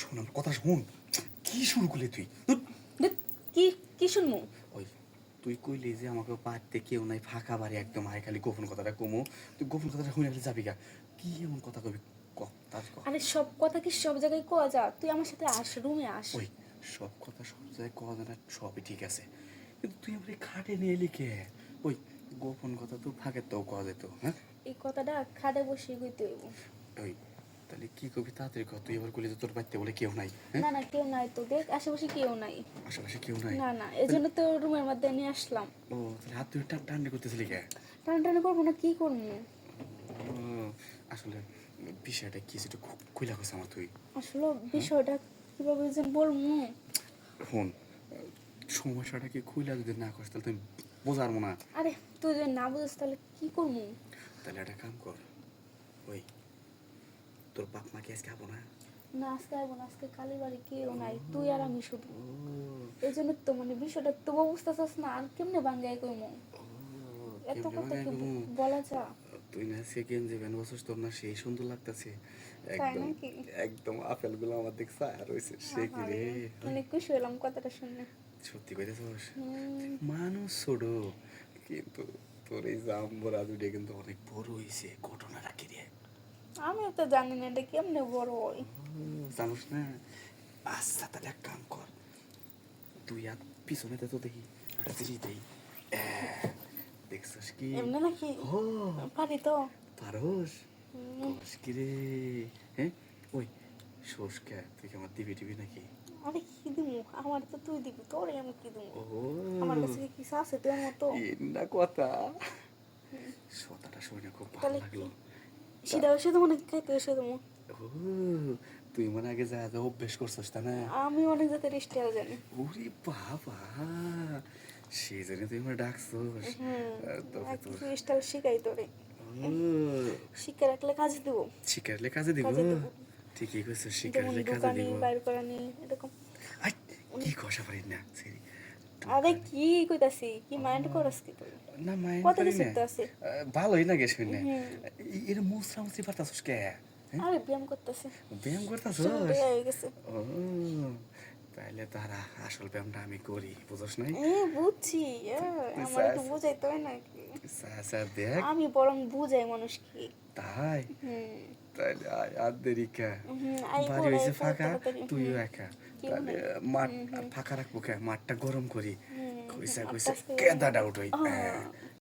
শোন আমার কথা শোন। কি শুরু করলি তুই? ধুৎ, কি কি শুনমু? ওই তুই কইলি যে আমাকে পারতে কেউ নাই, ফাঁকা বাড়ি একদম, আয় খালি গোপন কথাটা কমু। তুই গোপন কথাটা শুনে ফেলে যাবি গা? কি এমন কথা কবি? তার ক। আরে সব কথা কি সব জায়গায় কোয়া যা? তুই আমার সাথে আস, রুমে আস। ওই সব কথা সব জায়গায় কওয়া যায় না, সবই ঠিক আছে, কিন্তু তুই আমার এই খাটে নিয়ে এলি কে? ওই গোপন কথা তো ফাঁকের তো কওয়া যেত। হ্যাঁ, এই কথাটা খাটে বসে কইতে হইব। ওই তাহলে কি কবি তাড়াতাড়ি কর। তুই এবার কইলি যে তোর বাড়িতে বলে কেউ নাই। হ্যাঁ, না না, কেউ নাই তো, দেখ আশেপাশে কেউ নাই। আশেপাশে কেউ নাই? না না, এজন্য তো রুমের মধ্যে নিয়ে আসলাম। ও তাহলে হাত তুই টান্ডি করতেছিলি কে? টানাটানি করবো না, কি করবো? ও, আসলে বিষয়টা কি সেটা খুইলা কইছে আমার তুই। আসলে বিষয়টা কিভাবে যেন বলবো। ফোন সমস্যাটা কি খুইলা যদি না করিস তাহলে তুমি বোঝার না। আরে তুই যদি না বুঝিস তাহলে কি করবো? তাহলে একটা কাম কর, ওই তোর বাপ মা কি আজকে খাবো না? না, আজকে আসবো না, আজকে কালীর বাড়ি কেউ নাই, তুই আর আমি শুধু। এই জন্য তো মানে বিষয়টা তো বুঝতেছস না, আর কেমনে বাঙ্গাই কইমু? এত কথা কি বলা যা? তুই না সেকেন্ড যে ভ্যান বসস, তোর না সেই সুন্দর লাগতেছে তাই একদম। নাকি? একদম আপেল গুলো আমার দেখছ আর রয়েছে সে কি রে। অনেক খুশি হলাম কথাটা শুনে। সত্যি কইতেছস? মানুষ ছোট, কিন্তু তোর এই জাম্বরা দুটো কিন্তু অনেক বড় হয়েছে। ঘটনাটা কি রে? আমিও তো জানি না এটা কেমনে বড় হয়। জানোস না? আচ্ছা তাহলে এক কাম কর, তুই আর পিছনে তো দেখি একটা জিনিস দেই। দেখছস কি? এমনি নাকি? ও পারি তো। পারস? কস কি রে? হ্যাঁ, ওই সস্কা তুই কি আমার দিবি টিবি নাকি? আরে কি দিমু? আমার তো তুই দিবি, তোরে আমি কি দিমু? ও আমার কাছে কি কিছু আছে তোর মতো? না কথা, কথাটা শুনে খুব ভালো তাহলে কি লাগলো। সিধা বসে তো মনে খাইতে বসে দেবো? ও তুই মনে আগে যা যা অভ্যেস করছিস তা না? আমি অনেক জাতের স্টাইল জানি। ওরে বাবা, সেই জন্য তুই আমার ডাকছস। তবে আর তোর কিছু স্টাইল শিখাই তোরে। ও শিখে রাখলে কাজে দেবো। শিকারলে কাজে দিব। কাজে দেবো। ঠিকই কইছস, যেমন শিকারলে কাজে দোকানে দিব। বাইর করা নেই এরকম। আই কি কষা পারি না সেরি। আরে কি কইতাছি, কি মাইন্ড করস কি তুই? না মাইন্ড কত করি কিছু না, তো আছে। ভালোই লাগে শুনে। এর মুসরা মুসরি পারতাছস কে? হ্যাঁ, আরে ব্যায়াম করতেছে। ব্যায়াম করতাছস? হয়ে গেছে। ও তাইলে তারা আসল ব্যায়ামটা আমি করি, বুঝছ নাই? বুঝছি। আমার একটু বুঝাইতে হয় নাকি? আচ্ছা দেখ। আমি বরং বুঝাই মানুষকে। তাই? হুম তাইলে আয় আর দেরি কে? আই বাড়ি পড়াই হয়েছে পর ফাঁকা, তাড়াতাড়ি। তুইও একা, কেউ তাহলে নাই। মাঠ ফাঁকা রাখবো কে? মাঠটা গরম করি। কইসা কইসা আজকে কেদা ডাউট হই।